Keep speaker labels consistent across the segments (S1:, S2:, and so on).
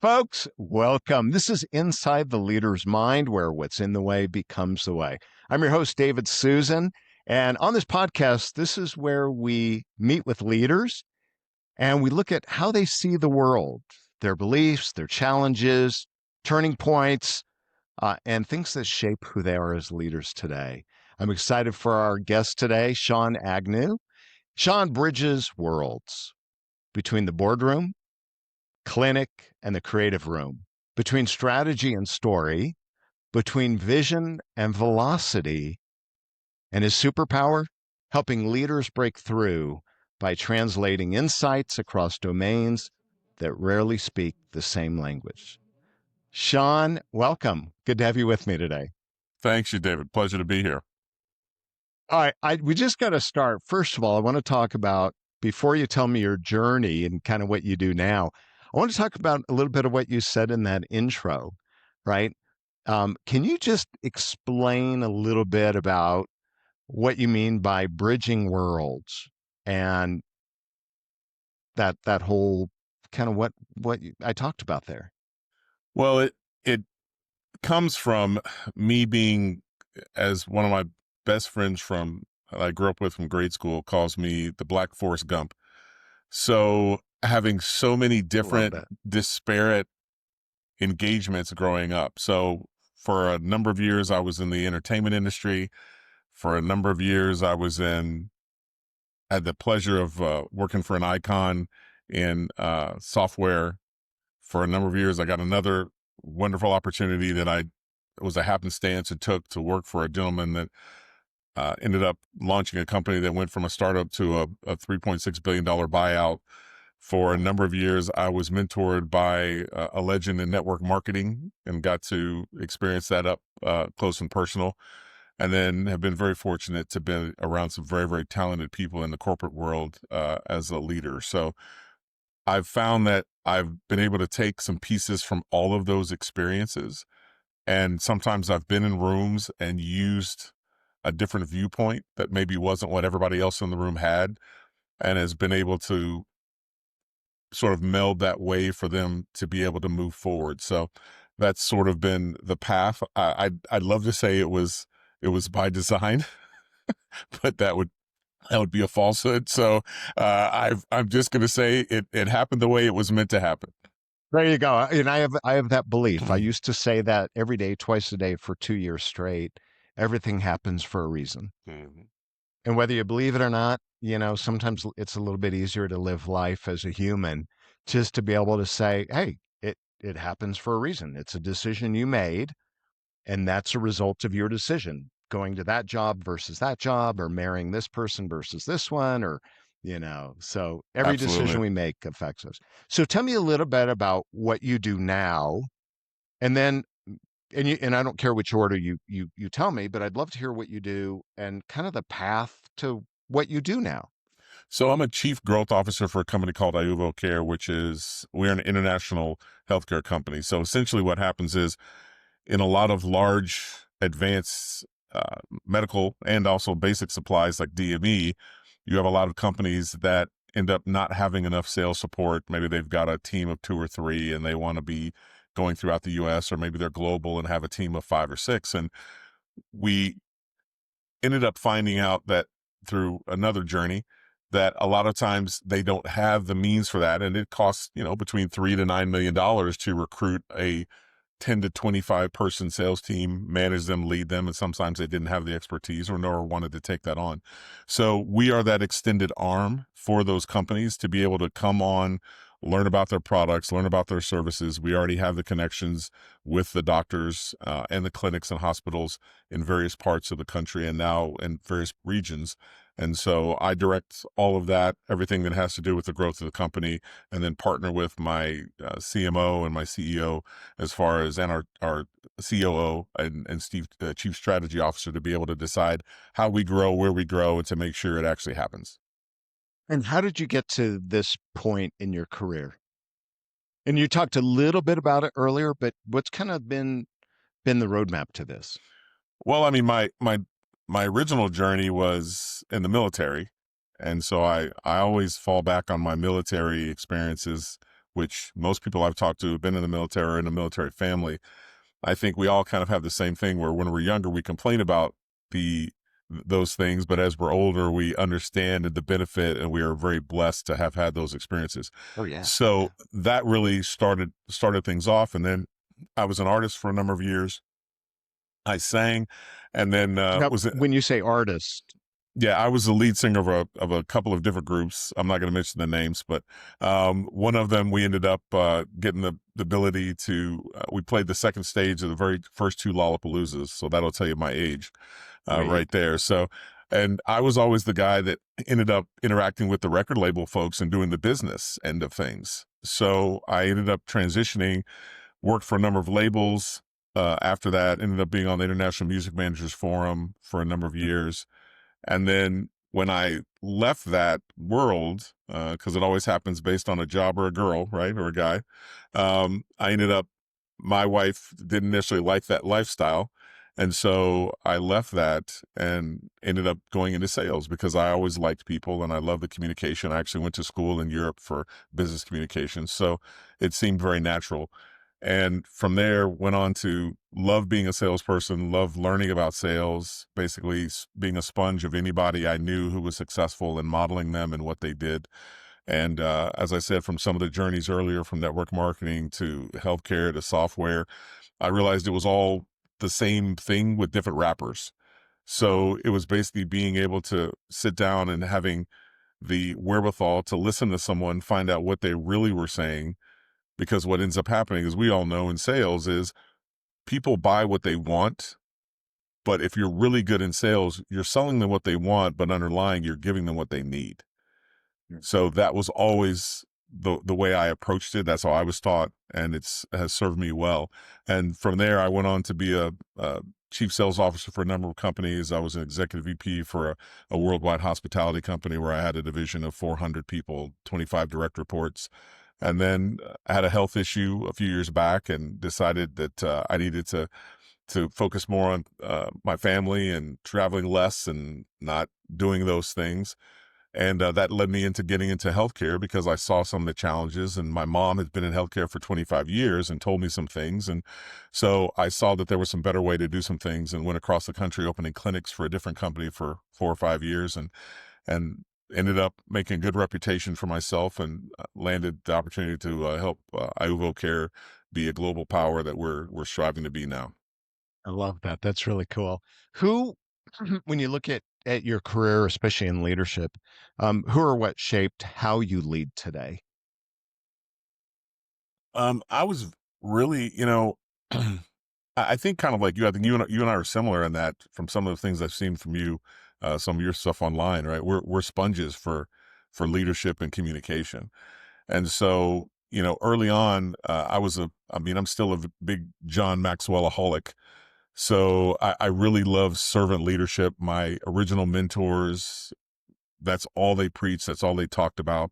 S1: folks. Welcome. This is Inside the Leader's Mind, where what's in the way becomes the way. I'm your host, David Suson. And on this podcast, this is where we meet with leaders and we look at how they see the world, their beliefs, their challenges, turning points, and things that shape who they are as leaders today. I'm excited for our guest today, Sean Agnew. Sean bridges worlds between the boardroom, clinic, and the creative room, between strategy and story, between vision and velocity, and his superpower, helping leaders break through by translating insights across domains that rarely speak the same language. Sean, welcome. Good to have you with me today.
S2: Thanks you, David. Pleasure to be here.
S1: All right, we just got to start. First of all, I want to talk about, before you tell me your journey and kind of what you do now, I want to talk about a little bit of what you said in that intro, right? Can you just explain a little bit about what you mean by bridging worlds and that whole kind of what I talked about there?
S2: Well, it comes from me being, as one of my best friends from I grew up with from grade school calls me, the Black Forrest Gump. So having so many different disparate engagements growing up. So for a number of years, I was in the entertainment industry. For a number of years, I had the pleasure of working for an icon in software. For a number of years, I got another wonderful opportunity that was a happenstance and took to work for a gentleman that ended up launching a company that went from a startup to a $3.6 billion buyout. For a number of years, I was mentored by a legend in network marketing and got to experience that up close and personal. And then have been very fortunate to be around some very, very talented people in the corporate world as a leader. So I've found that I've been able to take some pieces from all of those experiences. And sometimes I've been in rooms and used a different viewpoint that maybe wasn't what everybody else in the room had, and has been able to sort of meld that way for them to be able to move forward. So that's sort of been the path. I'd love to say it was by design, but that would be a falsehood. So I'm just going to say it happened the way it was meant to happen.
S1: There you go. And I have that belief. I used to say that every day, twice a day for 2 years straight. Everything happens for a reason. Mm-hmm. And whether you believe it or not, sometimes it's a little bit easier to live life as a human, just to be able to say, hey, it happens for a reason. It's a decision you made, and that's a result of your decision, going to that job versus that job, or marrying this person versus this one, or, so every
S2: Absolutely.
S1: Decision we make affects us. So tell me a little bit about what you do now, and then, and I don't care which order you tell me, but I'd love to hear what you do and kind of the path to what you do now.
S2: So I'm a chief growth officer for a company called IuvoCare, we're an international healthcare company. So essentially what happens is, in a lot of large advanced medical and also basic supplies like DME, you have a lot of companies that end up not having enough sales support. Maybe they've got a team of 2 or 3 and they want to be going throughout the US, or maybe they're global and have a team of 5 or 6. And we ended up finding out that through another journey that a lot of times they don't have the means for that. And it costs, between $3 to $9 million to recruit a 10 to 25 person sales team, manage them, lead them. And sometimes they didn't have the expertise or nor wanted to take that on. So we are that extended arm for those companies to be able to come on, learn about their products, learn about their services. We already have the connections with the doctors and the clinics and hospitals in various parts of the country and now in various regions. And so I direct all of that, everything that has to do with the growth of the company, and then partner with my CMO and my CEO as far as, and our COO and Steve, Chief Strategy Officer, to be able to decide how we grow, where we grow, and to make sure it actually happens.
S1: And how did you get to this point in your career? And you talked a little bit about it earlier, but what's kind of been the roadmap to this?
S2: Well, I mean, my original journey was in the military. And so I always fall back on my military experiences which most people I've talked to have been in the military or in a military family. I think we all kind of have the same thing where when we're younger, we complain about those things, but as we're older, we understand the benefit, and we are very blessed to have had those experiences.
S1: Oh yeah.
S2: So that really started things off. And then I was an artist for a number of years. I sang, and then
S1: Now, when you say artist,
S2: yeah, I was the lead singer of a couple of different groups. I'm not going to mention the names, but one of them we ended up getting the ability to. We played the second stage of the very first two Lollapaloozas, so that'll tell you my age, right there. So, and I was always the guy that ended up interacting with the record label folks and doing the business end of things. So I ended up transitioning, worked for a number of labels. After that, ended up being on the International Music Managers Forum for a number of years. And then when I left that world, because it always happens based on a job or a girl, right, or a guy, I ended up, my wife didn't necessarily like that lifestyle. And so I left that and ended up going into sales because I always liked people and I love the communication. I actually went to school in Europe for business communication. So it seemed very natural. And from there, went on to love being a salesperson, love learning about sales, basically being a sponge of anybody I knew who was successful and modeling them and what they did. And as I said, from some of the journeys earlier, from network marketing to healthcare to software, I realized it was all the same thing with different wrappers. So it was basically being able to sit down and having the wherewithal to listen to someone, find out what they really were saying, because what ends up happening, as we all know in sales, is people buy what they want. But if you're really good in sales, you're selling them what they want, but underlying, you're giving them what they need. So that was always the way I approached it. That's how I was taught, and has served me well. And from there, I went on to be a chief sales officer for a number of companies. I was an executive VP for a worldwide hospitality company where I had a division of 400 people, 25 direct reports. And then I had a health issue a few years back and decided that I needed to focus more on my family and traveling less and not doing those things. And that led me into getting into healthcare because I saw some of the challenges. And my mom had been in healthcare for 25 years and told me some things. And so I saw that there was some better way to do some things and went across the country opening clinics for a different company for 4 or 5 years. And ended up making a good reputation for myself and landed the opportunity to help IuvoCare be a global power that we're striving to be now.
S1: I love that. That's really cool. Who, when you look at your career, especially in leadership, who or what shaped how you lead today?
S2: I was really, I think kind of like you. I think you and I are similar in that from some of the things I've seen from you, some of your stuff online, right? We're sponges for leadership and communication. And so, early on, I'm still a big John Maxwell-aholic. So I really love servant leadership. My original mentors, that's all they preached. That's all they talked about.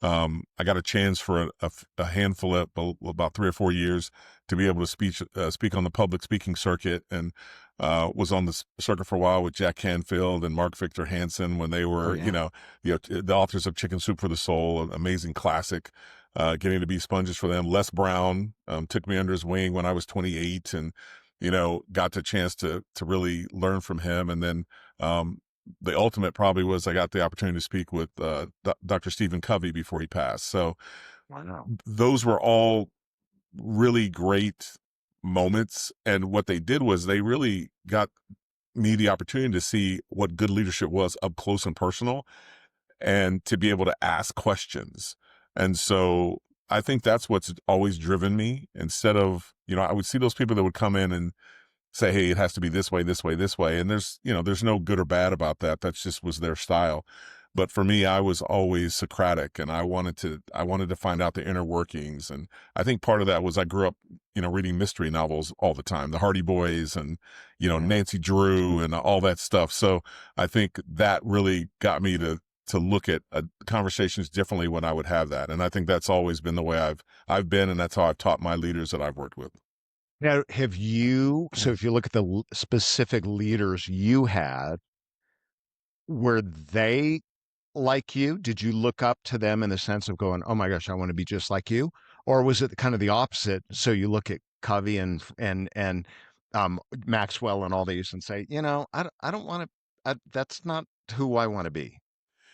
S2: I got a chance for a handful of about 3 or 4 years to be able to speak on the public speaking circuit, and was on the circuit for a while with Jack Canfield and Victor Hansen when they were, the authors of Chicken Soup for the Soul, an amazing classic. Getting to be sponges for them. Les Brown took me under his wing when I was 28, and got the chance to really learn from him. And then the ultimate probably was I got the opportunity to speak with Dr. Stephen Covey before he passed. So those were all really great moments. And what they did was they really got me the opportunity to see what good leadership was up close and personal, and to be able to ask questions. And so I think that's what's always driven me. Instead of, I would see those people that would come in and say, hey, it has to be this way, this way, this way. And there's no good or bad about that. That's just was their style. But for me, I was always Socratic, and I wanted to find out the inner workings. And I think part of that was I grew up, reading mystery novels all the time, the Hardy Boys and, Nancy Drew and all that stuff. So I think that really got me to look at conversations differently when I would have that. And I think that's always been the way I've been, and that's how I've taught my leaders that I've worked with.
S1: Now, so if you look at the specific leaders you had, were they like you? Did you look up to them in the sense of going, oh my gosh, I want to be just like you? or was it kind of the opposite? So you look at Covey and Maxwell and all these and say, I don't want to. That's not who I want to be.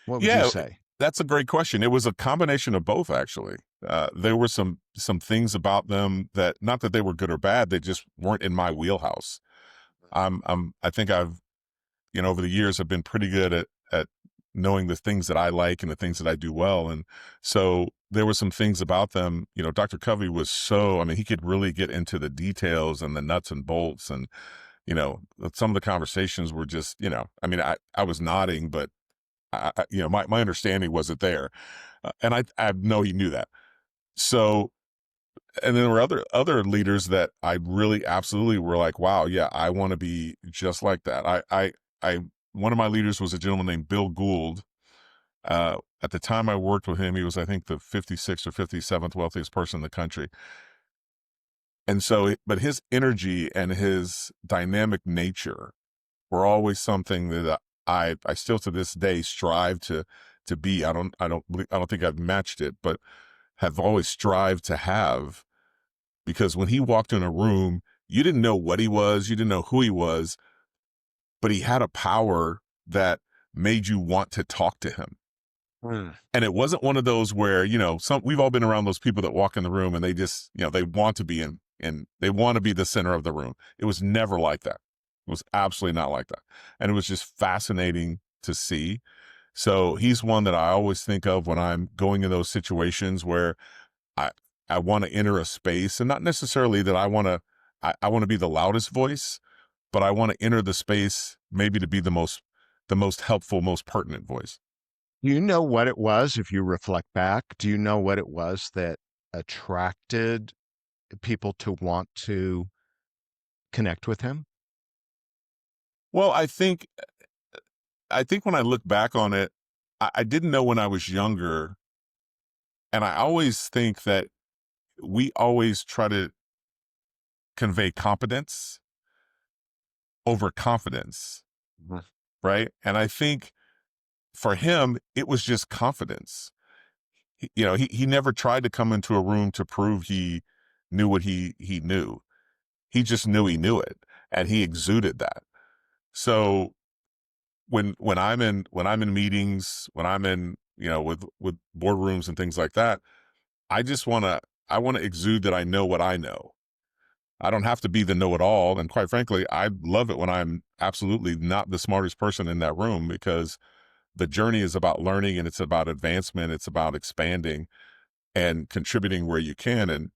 S1: What would you
S2: Yeah,
S1: say?
S2: that's a great question. It was a combination of both, actually. There were some things about them that, not that they were good or bad, they just weren't in my wheelhouse. I think I've, over the years, I've been pretty good at knowing the things that I like and the things that I do well. And so there were some things about them. Dr. Covey was I mean, he could really get into the details and the nuts and bolts. And, some of the conversations were just, I mean, I was nodding, but my understanding wasn't there. And I know he knew that. So, and then there were other leaders that I really absolutely were like, wow, yeah, I want to be just like that. One of my leaders was a gentleman named Bill Gould. At the time I worked with him, he was, I think, the 56th or 57th wealthiest person in the country. And so, but his energy and his dynamic nature were always something that I still to this day strive to be. I don't think I've matched it, but have always strived to have, because when he walked in a room, you didn't know what he was, you didn't know who he was, but he had a power that made you want to talk to him. And it wasn't one of those where, we've all been around those people that walk in the room and they just, they want to be in they want to be the center of the room. It was never like that. It was absolutely not like that. And it was just fascinating to see. So he's one that I always think of when I'm going in those situations where I want to enter a space, and not necessarily that I want to be the loudest voice, but I want to enter the space maybe to be the most helpful, most pertinent voice.
S1: Do you know what it was, if you reflect back? Do you know what it was that attracted people to want to connect with him?
S2: Well, I think when I look back on it, I didn't know when I was younger. And I always think that we always try to convey competence over confidence, right? And I think for him, it was just confidence. He never tried to come into a room to prove he knew what he knew. He just knew he knew it, and he exuded that. So when I'm in meetings, when I'm in, with boardrooms and things like that, I want to exude that I know what I know. I don't have to be the know-it-all. And quite frankly, I love it when I'm absolutely not the smartest person in that room, because the journey is about learning, and it's about advancement. It's about expanding and contributing where you can. And,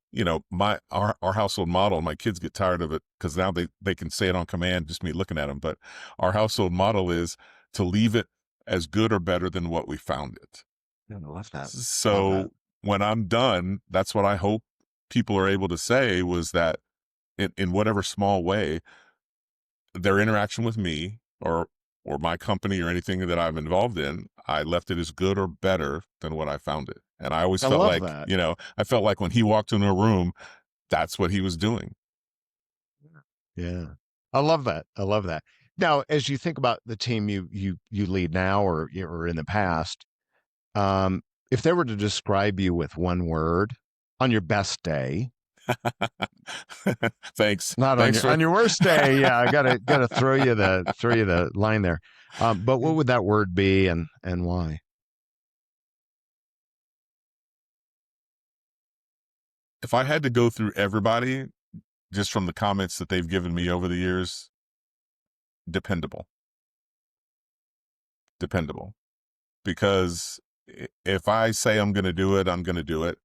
S2: our household model, my kids get tired of it because now they can say it on command, just me looking at them. But our household model is to leave it as good or better than what we found it.
S1: I love that.
S2: So when I'm done, that's what I hope people are able to say, was that in whatever small way, their interaction with me or my company or anything that I'm involved in, I left it as good or better than what I found it. And I always felt like,
S1: that.
S2: I felt like when he walked in a room, that's what he was doing.
S1: Yeah. I love that. I love that. Now, as you think about the team you lead now or in the past, if they were to describe you with one word on your best day,
S2: Thanks.
S1: not
S2: Thanks
S1: on your worst day. Yeah, I gotta throw you the line there. But what would that word be, and why?
S2: If I had to go through everybody, just from the comments that they've given me over the years, dependable. Dependable. Because if I say I'm going to do it, I'm going to do it.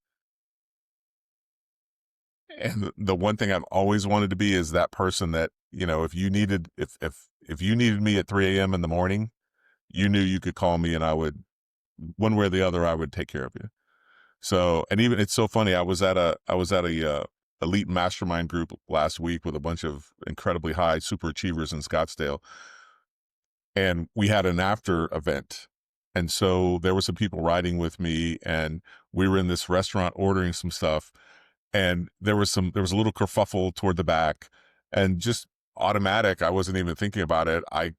S2: And the one thing I've always wanted to be is that person that, if you needed me at 3 a.m. in the morning, you knew you could call me and I would, one way or the other, I would take care of you. So, and even, it's so funny. I was at a elite mastermind group last week with a bunch of incredibly high super achievers in Scottsdale. And we had an after event. And so there were some people riding with me, and we were in this restaurant ordering some stuff. And there was a little kerfuffle toward the back, and just automatic. I wasn't even thinking about it. I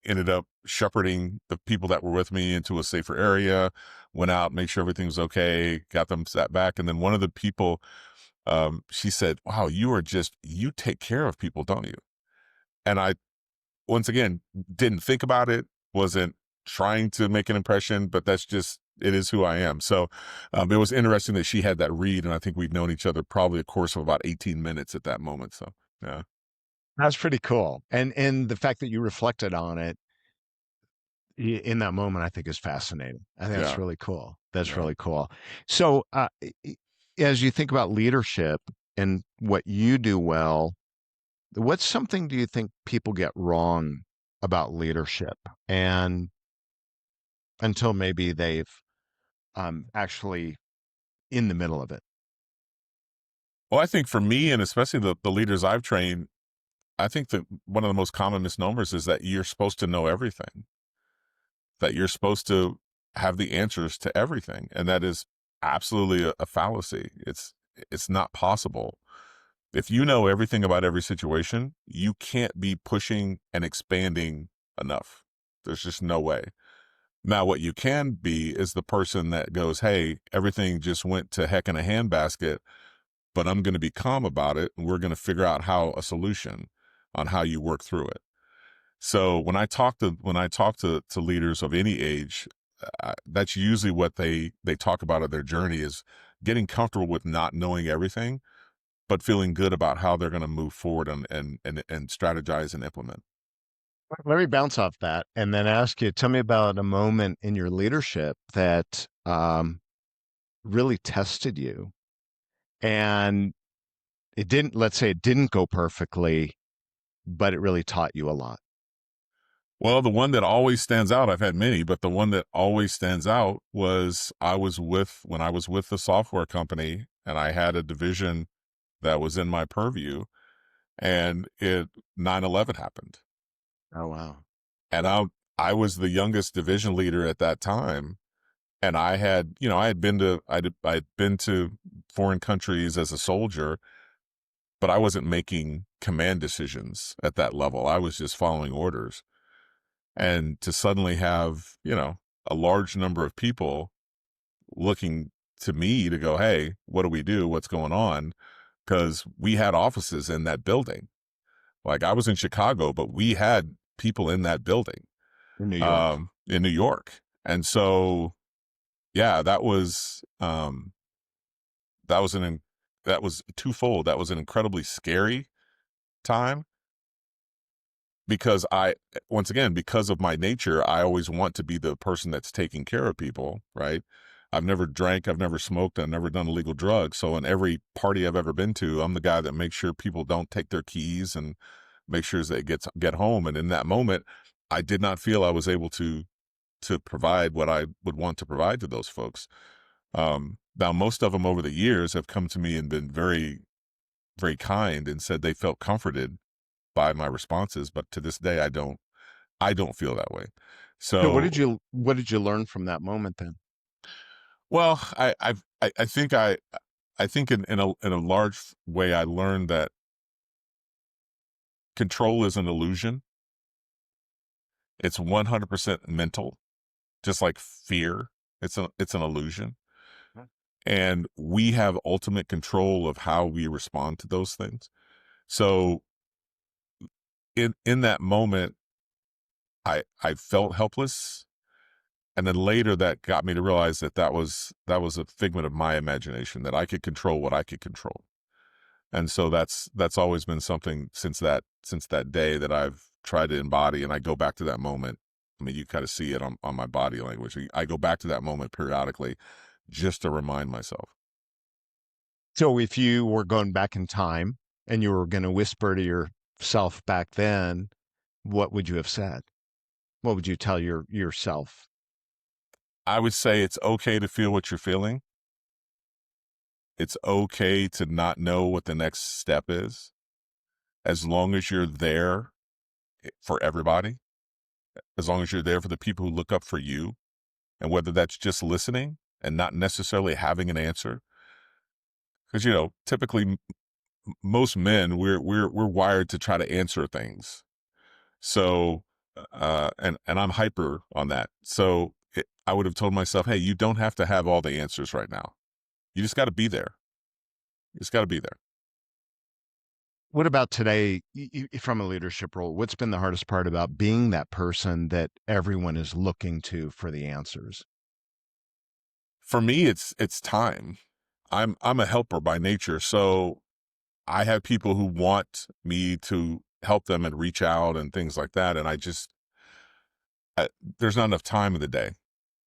S2: ended up shepherding the people that were with me into a safer area. went out, made sure everything was okay, got them sat back. And then one of the people, she said, wow, you take care of people, don't you? And I, once again, didn't think about it, wasn't trying to make an impression, but it is who I am. So it was interesting that she had that read, and I think we'd known each other probably a course of about 18 minutes at that moment. So, yeah.
S1: That's pretty cool. And the fact that you reflected on it in that moment, I think is fascinating. I think that's
S2: Yeah.
S1: really cool. That's
S2: Yeah.
S1: really cool. So, as you think about leadership and what you do well, what's something do you think people get wrong about leadership? And until maybe they've actually in the middle of it.
S2: Well, I think for me, and especially the leaders I've trained, I think that one of the most common misnomers is that you're supposed to know everything, that you're supposed to have the answers to everything. And that is absolutely a fallacy. It's not possible. If you know everything about every situation, you can't be pushing and expanding enough. There's just no way. Now, what you can be is the person that goes, hey, everything just went to heck in a handbasket, but I'm going to be calm about it. And we're going to figure out a solution on how you work through it. So when I talk to leaders of any age, that's usually what they talk about of their journey is getting comfortable with not knowing everything, but feeling good about how they're going to move forward and strategize and implement.
S1: Let me bounce off that and then ask you, tell me about a moment in your leadership that really tested you. And let's say it didn't go perfectly, but it really taught you a lot.
S2: Well, the one that always stands out, I've had many, but the one that always stands out was when I was with the software company and I had a division that was in my purview, and 9/11 happened.
S1: Oh, wow.
S2: And I was the youngest division leader at that time. And I'd been to foreign countries as a soldier, but I wasn't making command decisions at that level. I was just following orders. And to suddenly have, a large number of people looking to me to go, hey, what do we do? What's going on? Because we had offices in that building. Like I was in Chicago, but we had people in that building
S1: In New York.
S2: in New York. And so, yeah, that was that was twofold. That was an incredibly scary time because once again, because of my nature, I always want to be the person that's taking care of people, right? I've never drank, I've never smoked, I've never done illegal drugs. So in every party I've ever been to, I'm the guy that makes sure people don't take their keys and make sure they get home. And in that moment, I did not feel I was able to provide what I would want to provide to those folks. Now, most of them over the years have come to me and been very, very kind and said they felt comforted by my responses. But to this day, I don't feel that way.
S1: So
S2: So,
S1: what did you learn from that moment then?
S2: well, I think in a large way, I learned that control is an illusion. It's 100% mental, just like fear. It's an illusion. And we have ultimate control of how we respond to those things. So in that moment, I felt helpless, and then later that got me to realize that was a figment of my imagination, that I could control what I could control. And so that's always been something since that day that I've tried to embody. And I go back to that moment. I mean, you kind of see it on my body language. I go back to that moment periodically just to remind myself.
S1: So if you were going back in time and you were going to whisper to yourself back then, what would you have said? What would you tell yourself?
S2: I would say it's okay to feel what you're feeling. It's okay to not know what the next step is, as long as you're there for everybody, as long as you're there for the people who look up for you, and whether that's just listening and not necessarily having an answer. Because, typically most men, we're wired to try to answer things. So, and I'm hyper on that. So I would have told myself, hey, you don't have to have all the answers right now. You just got to be there. You just got to be there.
S1: What about today from a leadership role? What's been the hardest part about being that person that everyone is looking to for the answers?
S2: For me, it's time. I'm a helper by nature, so I have people who want me to help them and reach out and things like that, and there's not enough time in the day,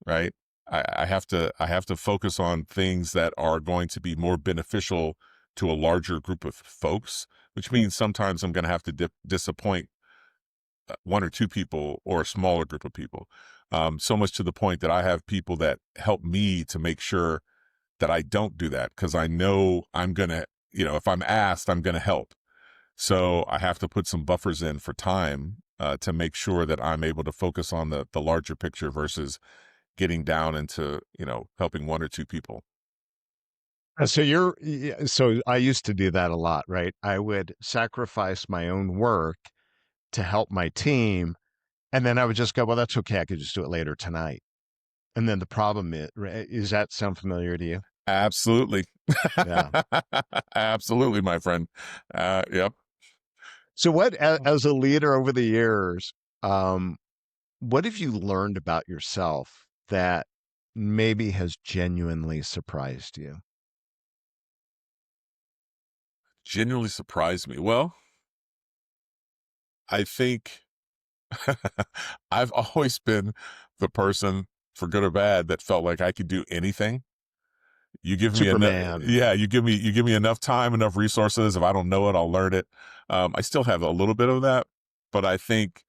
S2: right? I have to focus on things that are going to be more beneficial to a larger group of folks, which means sometimes I'm going to have to disappoint one or two people or a smaller group of people. So much to the point that I have people that help me to make sure that I don't do that, because I know I'm going to, if I'm asked, I'm going to help. So I have to put some buffers in for time to make sure that I'm able to focus on the larger picture versus getting down into, helping one or two people.
S1: So I used to do that a lot, right? I would sacrifice my own work to help my team, and then I would just go, well, that's okay. I could just do it later tonight. And then the problem is that sound familiar to you?
S2: Absolutely.
S1: Yeah.
S2: Absolutely, my friend. Yep.
S1: So as a leader over the years, um, what have you learned about yourself that maybe has genuinely surprised you?
S2: Genuinely surprised me. Well, I think I've always been the person, for good or bad, that felt like I could do anything. You give me enough,
S1: Superman.
S2: yeah, you give me enough time, enough resources. If I don't know it, I'll learn it. I still have a little bit of that, but I think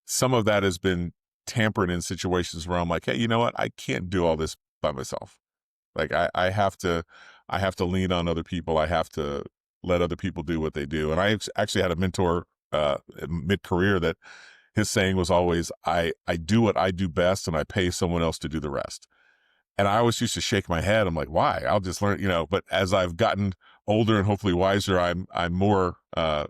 S2: some of that has been tampered in situations where I'm like, hey, you know what? I can't do all this by myself. Like I have to lean on other people. I have to let other people do what they do. And actually had a mentor mid-career that his saying was always, I do what I do best and I pay someone else to do the rest. And I always used to shake my head. I'm like, why? I'll just learn, but as I've gotten older and hopefully wiser, I'm more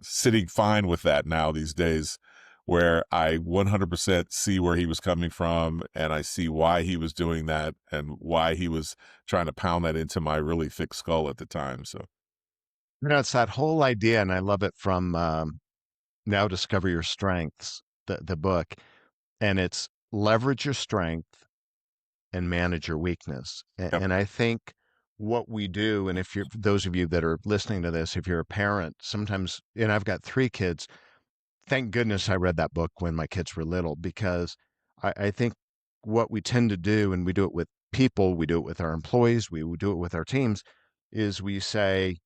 S2: sitting fine with that now these days, where I 100% see where he was coming from, and I see why he was doing that and why he was trying to pound that into my really thick skull at the time. So,
S1: It's that whole idea, and I love it from Now Discover Your Strengths, the book, and it's leverage your strength and manage your weakness.
S2: yep.
S1: And I think what we do, and if you're those of you that are listening to this, if you're a parent, sometimes, and I've got 3 kids, thank goodness I read that book when my kids were little, because I think what we tend to do, and we do it with people, we do it with our employees, we do it with our teams, is we say,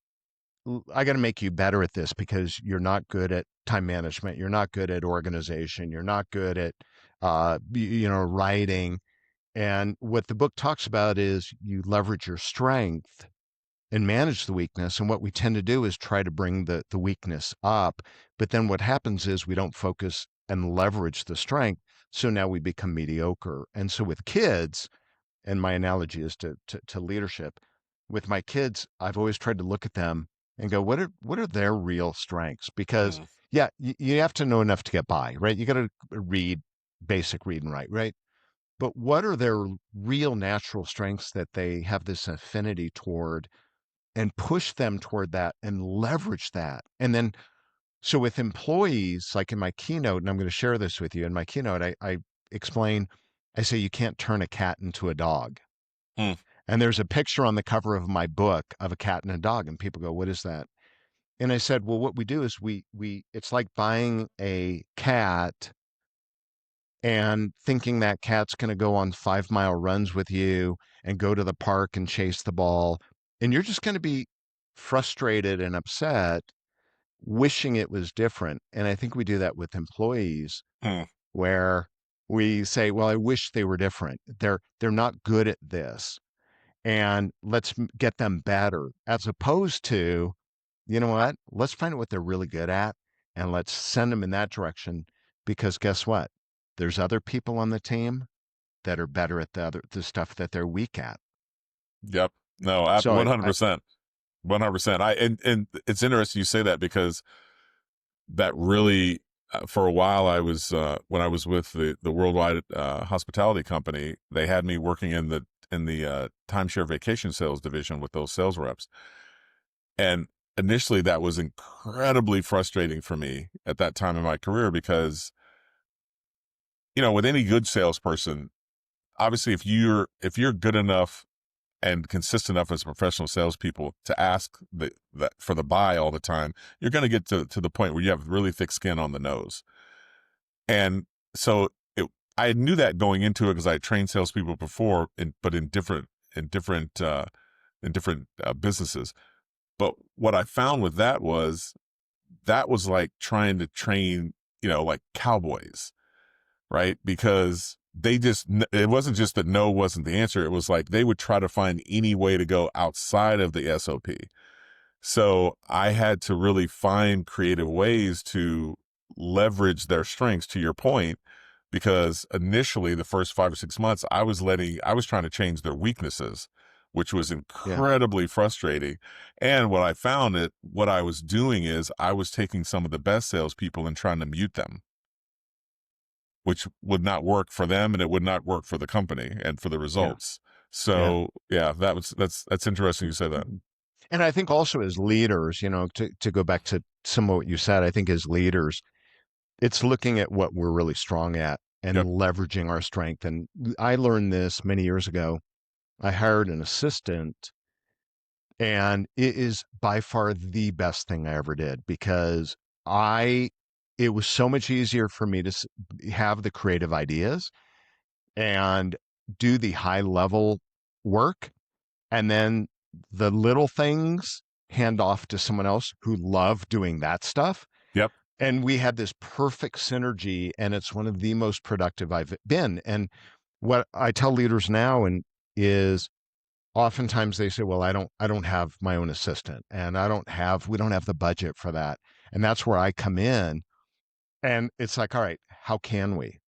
S1: I got to make you better at this because you're not good at time management. You're not good at organization. You're not good at, writing. And what the book talks about is you leverage your strength and manage the weakness. And what we tend to do is try to bring the weakness up. But then what happens is we don't focus and leverage the strength. So now we become mediocre. And so with kids, and my analogy is to leadership. With my kids, I've always tried to look at them and go, what are their real strengths? Because
S2: Mm,
S1: yeah, you have to know enough to get by, right? You got to read basic read and write, right? But what are their real natural strengths that they have this affinity toward, and push them toward that and leverage that? And then, so with employees, like in my keynote, and I'm going to share this with you in my keynote, I explain, I say, you can't turn a cat into a dog.
S2: mm,
S1: And there's a picture on the cover of my book of a cat and a dog, and people go, "What is that?" And I said, "Well, what we do is we it's like buying a cat and thinking that cat's going to go on 5-mile runs with you and go to the park and chase the ball, and you're just going to be frustrated and upset, wishing it was different." And I think we do that with employees,
S2: mm.
S1: where we say, "Well, I wish they were different. They're not good at this, and let's get them better," as opposed to, you know what, let's find out what they're really good at and let's send them in that direction, because guess what, there's other people on the team that are better at the stuff that they're weak at.
S2: Yep. No,
S1: So I
S2: 100%. 100%. And it's interesting you say that, because that really for a while, I was when I was with the worldwide hospitality company, they had me working in the timeshare vacation sales division with those sales reps. And initially, that was incredibly frustrating for me at that time in my career because, with any good salesperson, obviously, if you're good enough and consistent enough as professional salespeople to ask that for the buy all the time, you're going to get to the point where you have really thick skin on the nose. And so I knew that going into it because I had trained salespeople before, but in different businesses. But what I found with that was like trying to train, like cowboys, right? Because it wasn't just that no wasn't the answer. It was like they would try to find any way to go outside of the SOP. So I had to really find creative ways to leverage their strengths, to your point, because initially the first 5 or 6 months, I was trying to change their weaknesses, which was
S1: Yeah.
S2: incredibly frustrating. And what I was doing is I was taking some of the best salespeople and trying to mute them, which would not work for them and it would not work for the company and for the
S1: Yeah.
S2: results.
S1: Yeah.
S2: So yeah, that's interesting you say that.
S1: And I think also as leaders, to go back to some of what you said, I think as leaders, it's looking at what we're really strong at and
S2: Yep.
S1: leveraging our strength. And I learned this many years ago. I hired an assistant, and it is by far the best thing I ever did because I, it was so much easier for me to have the creative ideas and do the high level work. And then the little things hand off to someone else who loved doing that stuff.
S2: Yep.
S1: And we had this perfect synergy, and it's one of the most productive I've been. And what I tell leaders now and is oftentimes they say, well, I don't have my own assistant, and we don't have the budget for that. And that's where I come in. And it's like, all right, how can we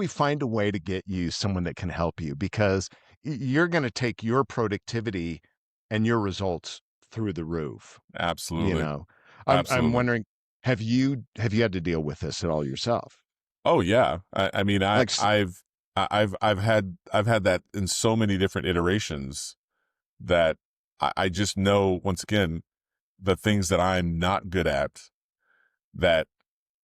S1: find a way to get you someone that can help you? Because you're going to take your productivity and your results through the roof. You
S2: Absolutely.
S1: know, I'm
S2: Absolutely.
S1: wondering, have you had to deal with this at all yourself?
S2: Oh yeah. I mean,
S1: Like,
S2: I've had that in so many different iterations that I just know, once again, the things that I'm not good at, that,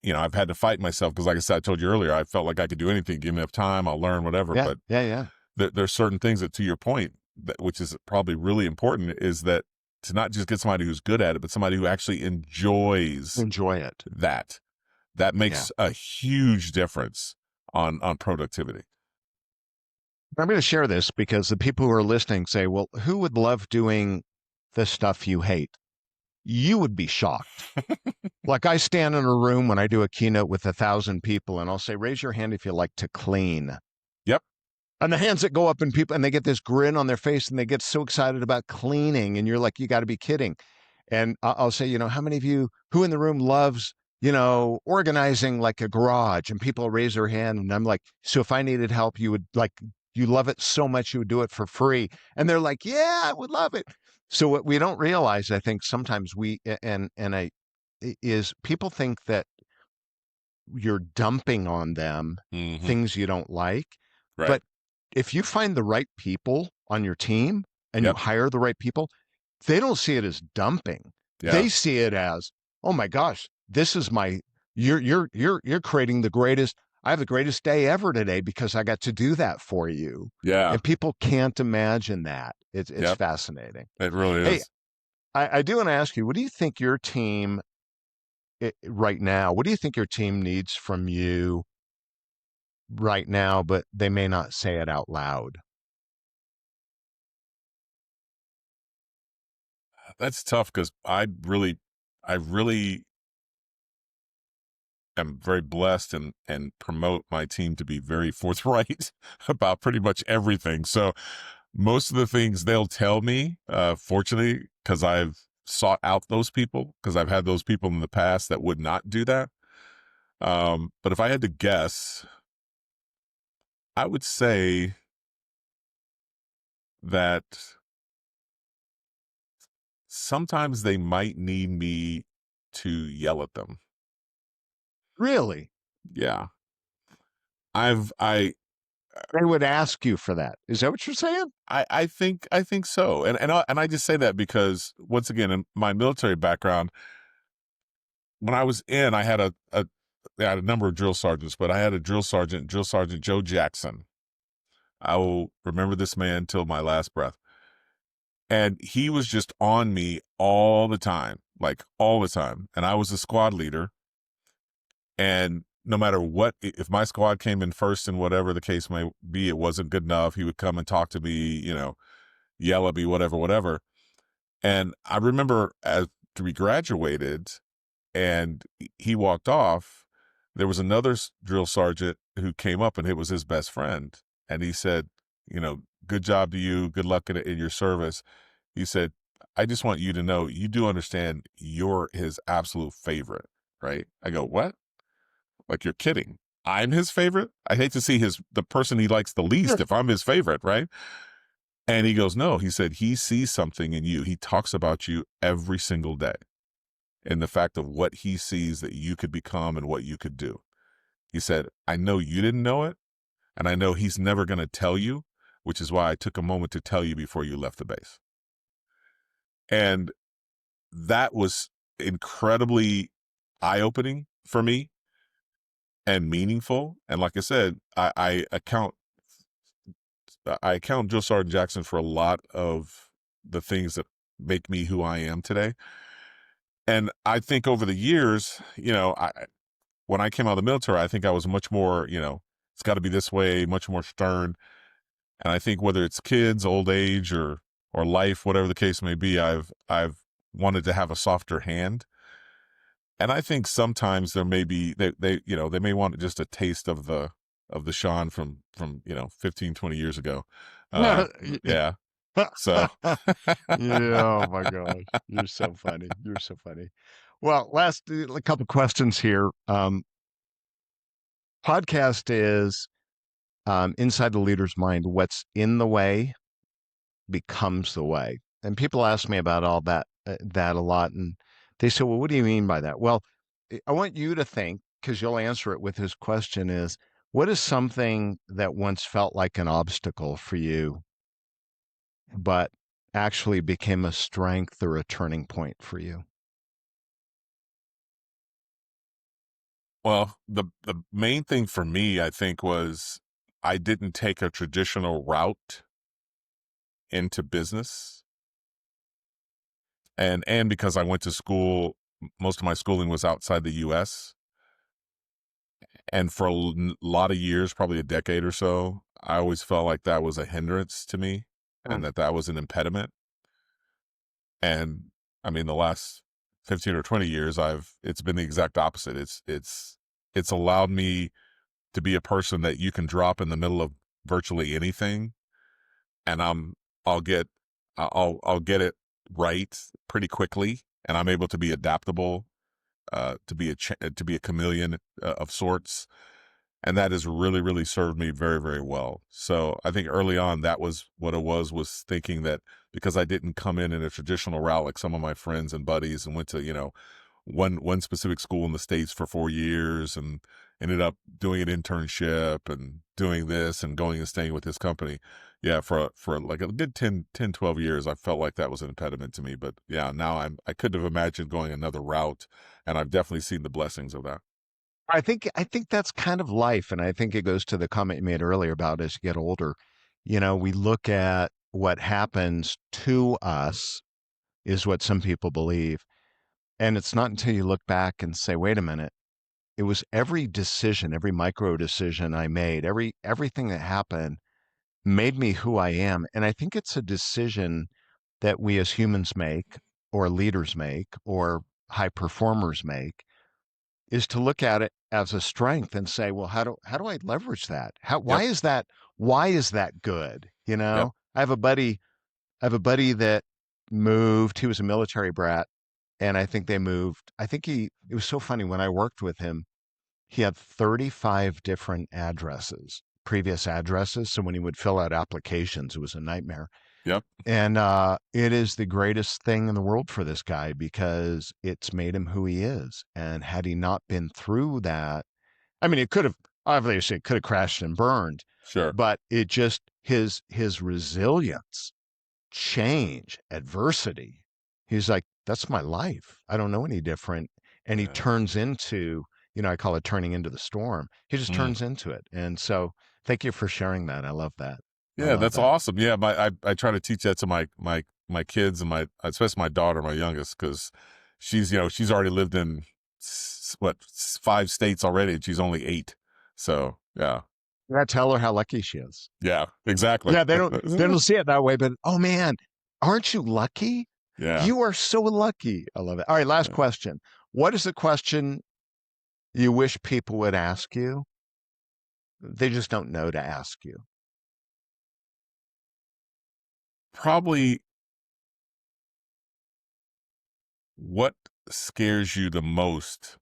S2: I've had to fight myself because, like I said, I told you earlier, I felt like I could do anything. Give me enough time, I'll learn whatever.
S1: yeah,
S2: But
S1: yeah, yeah,
S2: there's certain things that, to your point, which is probably really important, is that to not just get somebody who's good at it, but somebody who actually enjoys
S1: enjoy it.
S2: that. That
S1: Yeah.
S2: makes a huge difference on productivity.
S1: I'm going to share this because the people who are listening say, well, who would love doing the stuff you hate? You would be shocked. Like I stand in a room when I do a keynote with 1,000 people and I'll say, raise your hand if you like to clean.
S2: Yep.
S1: And the hands that go up and people, and they get this grin on their face and they get so excited about cleaning. And you're like, you got to be kidding. And I'll say, how many of you who in the room loves, organizing like a garage? And people raise their hand. And I'm like, so if I needed help, you love it so much, you would do it for free. And they're like, yeah, I would love it. So what we don't realize, I think sometimes is people think that you're dumping on them
S2: Hmm.
S1: things you don't like.
S2: Right.
S1: But if you find the right people on your team and you
S2: Yep.
S1: hire the right people, they don't see it as dumping.
S2: Yeah.
S1: They see it as, oh my gosh, this is you're creating the greatest. I have the greatest day ever today because I got to do that for you.
S2: Yeah.
S1: And people can't imagine that. It's
S2: Yep.
S1: fascinating.
S2: It really
S1: Hey,
S2: is.
S1: I do want to ask you, what do you think your team right now, what do you think your team needs from you right now, but they may not say it out loud?
S2: That's tough because I really am very blessed and promote my team to be very forthright about pretty much everything. So most of the things they'll tell me, fortunately, because I've sought out those people, because I've had those people in the past that would not do that. But if I had to guess, I would say that sometimes they might need me to yell at them.
S1: Really?
S2: Yeah. I
S1: They would ask you for that. Is that what you're saying?
S2: I think so. And I just say that because once again, in my military background, when I was in, I had I had a number of drill sergeants, but I had a drill sergeant Joe Jackson. I will remember this man till my last breath. And he was just on me all the time, like all the time. And I was a squad leader. And no matter what, if my squad came in first and whatever the case may be, it wasn't good enough. He would come and talk to me, yell at me, whatever. And I remember as we graduated and he walked off, there was another drill sergeant who came up and it was his best friend. And he said, good job to you. Good luck in your service. He said, I just want you to know, you do understand you're his absolute favorite, right? I go, what? Like, you're kidding. I'm his favorite? I hate to see the person he likes the least if I'm his favorite, right? And he goes, no, he said, he sees something in you. He talks about you every single day and the fact of what he sees that you could become and what you could do. He said, I know you didn't know it, and I know he's never going to tell you, which is why I took a moment to tell you before you left the base. And that was incredibly eye-opening for me and meaningful. And like I said, I account Joe Sergeant Jackson for a lot of the things that make me who I am today. And I think over the years, when I came out of the military, I think I was much more, it's got to be this way, much more stern. And I think whether it's kids, old age, or life, whatever the case may be, I've wanted to have a softer hand. And I think sometimes there may be they may want just a taste of the Sean from 15, 20 years ago. Yeah. So
S1: Yeah, oh my gosh. You're so funny. You're so funny. Well, last a couple questions here. Podcast is inside the leader's mind. What's in the way becomes the way. And people ask me about all that a lot, and they say, "Well, what do you mean by that?" Well, I want you to think, because you'll answer it with his question: is what is something that once felt like an obstacle for you, but actually became a strength or a turning point for you?
S2: well, the main thing for me, I think, was I didn't take a traditional route into business. And because I went to school, most of my schooling was outside the US. And for a lot of years, probably a decade or so, I always felt like that was a hindrance to me and that was an impediment. And I mean, the last 15 or 20 years, it's been the exact opposite. It's allowed me to be a person that you can drop in the middle of virtually anything, and I'll get it right pretty quickly, and I'm able to be adaptable, to be a chameleon of sorts. And that has really, really served me very, very well. So I think early on, that was what it was thinking that because I didn't come in a traditional route like some of my friends and buddies and went to, one specific school in the States for 4 years and ended up doing an internship and doing this and going and staying with this company. Yeah, for like a good 10, 12 years, I felt like that was an impediment to me. But yeah, now I couldn't have imagined going another route, and I've definitely seen the blessings of that.
S1: I think that's kind of life, and I think it goes to the comment you made earlier about as you get older. We look at what happens to us is what some people believe, and it's not until you look back and say, "Wait a minute, it was every decision, every micro decision I made, everything that happened made me who I am." And I think it's a decision that we as humans make, or leaders make, or high performers make, is to look at it as a strength and say, well, how do I leverage that?
S2: Yep.
S1: Why is that good?
S2: Yep.
S1: I have a buddy that moved. He was a military brat, and I think they moved. It was so funny when I worked with him, he had 35 different addresses, previous addresses. So when he would fill out applications, it was a nightmare.
S2: Yep.
S1: And it is the greatest thing in the world for this guy because it's made him who he is. And had he not been through that, I mean, it could have obviously it could have crashed and burned,
S2: Sure.
S1: but it just his resilience, change, adversity. He's like, that's my life. I don't know any different. And he
S2: Yeah.
S1: turns into, I call it turning into the storm. He just
S2: Mm.
S1: turns into it. And so thank you for sharing that. I love that. I
S2: Yeah,
S1: love
S2: that's
S1: that.
S2: awesome. Yeah, I try to teach that to my kids and my especially my daughter, my youngest, because she's already lived in what 5 states already, and she's only 8. So yeah,
S1: I tell her how lucky she is.
S2: yeah, exactly.
S1: Yeah, they don't see it that way, but oh man, aren't you lucky?
S2: Yeah.
S1: You are so lucky. I love it. All right, last
S2: Yeah.
S1: question. What is the question you wish people would ask you? They just don't know to ask you.
S2: Probably what scares you the most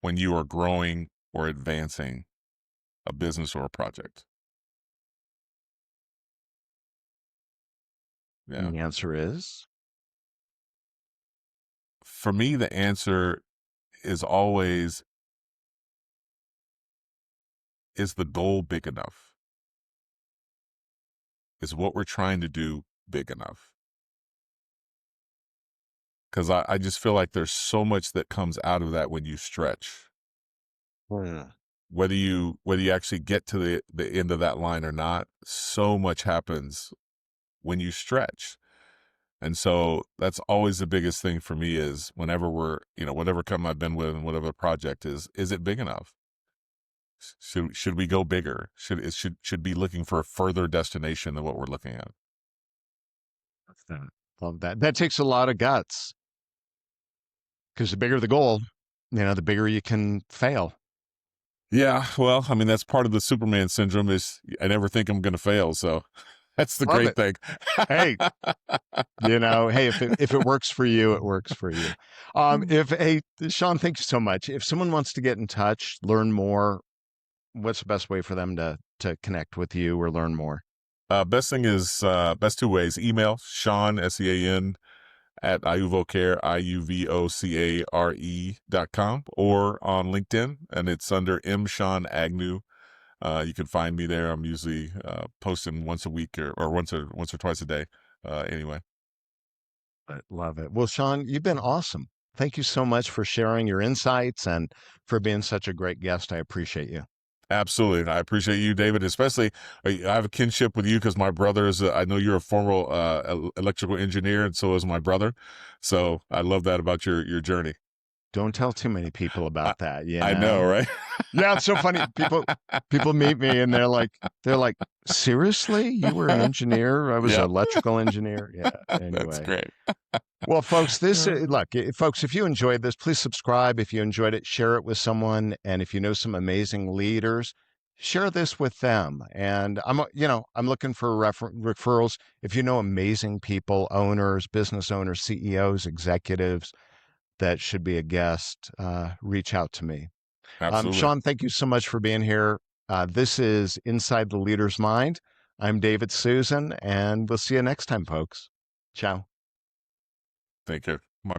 S2: when you are growing or advancing a business or a project?
S1: And
S2: Yeah.
S1: the answer is
S2: For me, the answer is always, is the goal big enough? Is what we're trying to do big enough? Because I just feel like there's so much that comes out of that when you stretch.
S1: hmm,
S2: Whether you actually get to the end of that line or not, so much happens when you stretch. And so that's always the biggest thing for me is whenever whatever company I've been with and whatever the project is it big enough? Should we go bigger? Should be looking for a further destination than what we're looking at?
S1: love that. That takes a lot of guts because the bigger the goal, the bigger you can fail.
S2: Yeah, well, I mean that's part of the Superman syndrome is I never think I'm going to fail, so that's the
S1: Love
S2: great
S1: it.
S2: thing.
S1: Hey, hey, if it works for you, it works for you. If hey, Sean, thank you so much. If someone wants to get in touch, learn more, what's the best way for them to connect with you or learn more?
S2: Best thing is best 2 ways. Email Sean SEAN at IuvoCare IuvoCare.com or on LinkedIn, and it's under M Sean Agnew. You can find me there. I'm usually posting once a week or once or twice a day. Anyway,
S1: I love it. Well, Sean, you've been awesome. Thank you so much for sharing your insights and for being such a great guest. I appreciate you.
S2: absolutely. I appreciate you, David. Especially, I have a kinship with you because my brother is. I know you're a former electrical engineer, and so is my brother. So I love that about your journey.
S1: Don't tell too many people
S2: I,
S1: about that,
S2: I know, right?
S1: Yeah, it's so funny. People meet me and they're like, seriously? You were an engineer? I was an
S2: Yep.
S1: electrical engineer. Yeah.
S2: That's
S1: Anyway.
S2: great.
S1: Well, folks, folks, if you enjoyed this, please subscribe. If you enjoyed it, share it with someone. And if you know some amazing leaders, share this with them. And I'm looking for referrals. If you know amazing people, owners, business owners, CEOs, executives that should be a guest, reach out to me.
S2: Absolutely.
S1: Sean, thank you so much for being here. This is Inside the Leader's Mind. I'm David Susan, and we'll see you next time, folks. Ciao.
S2: Thank you. My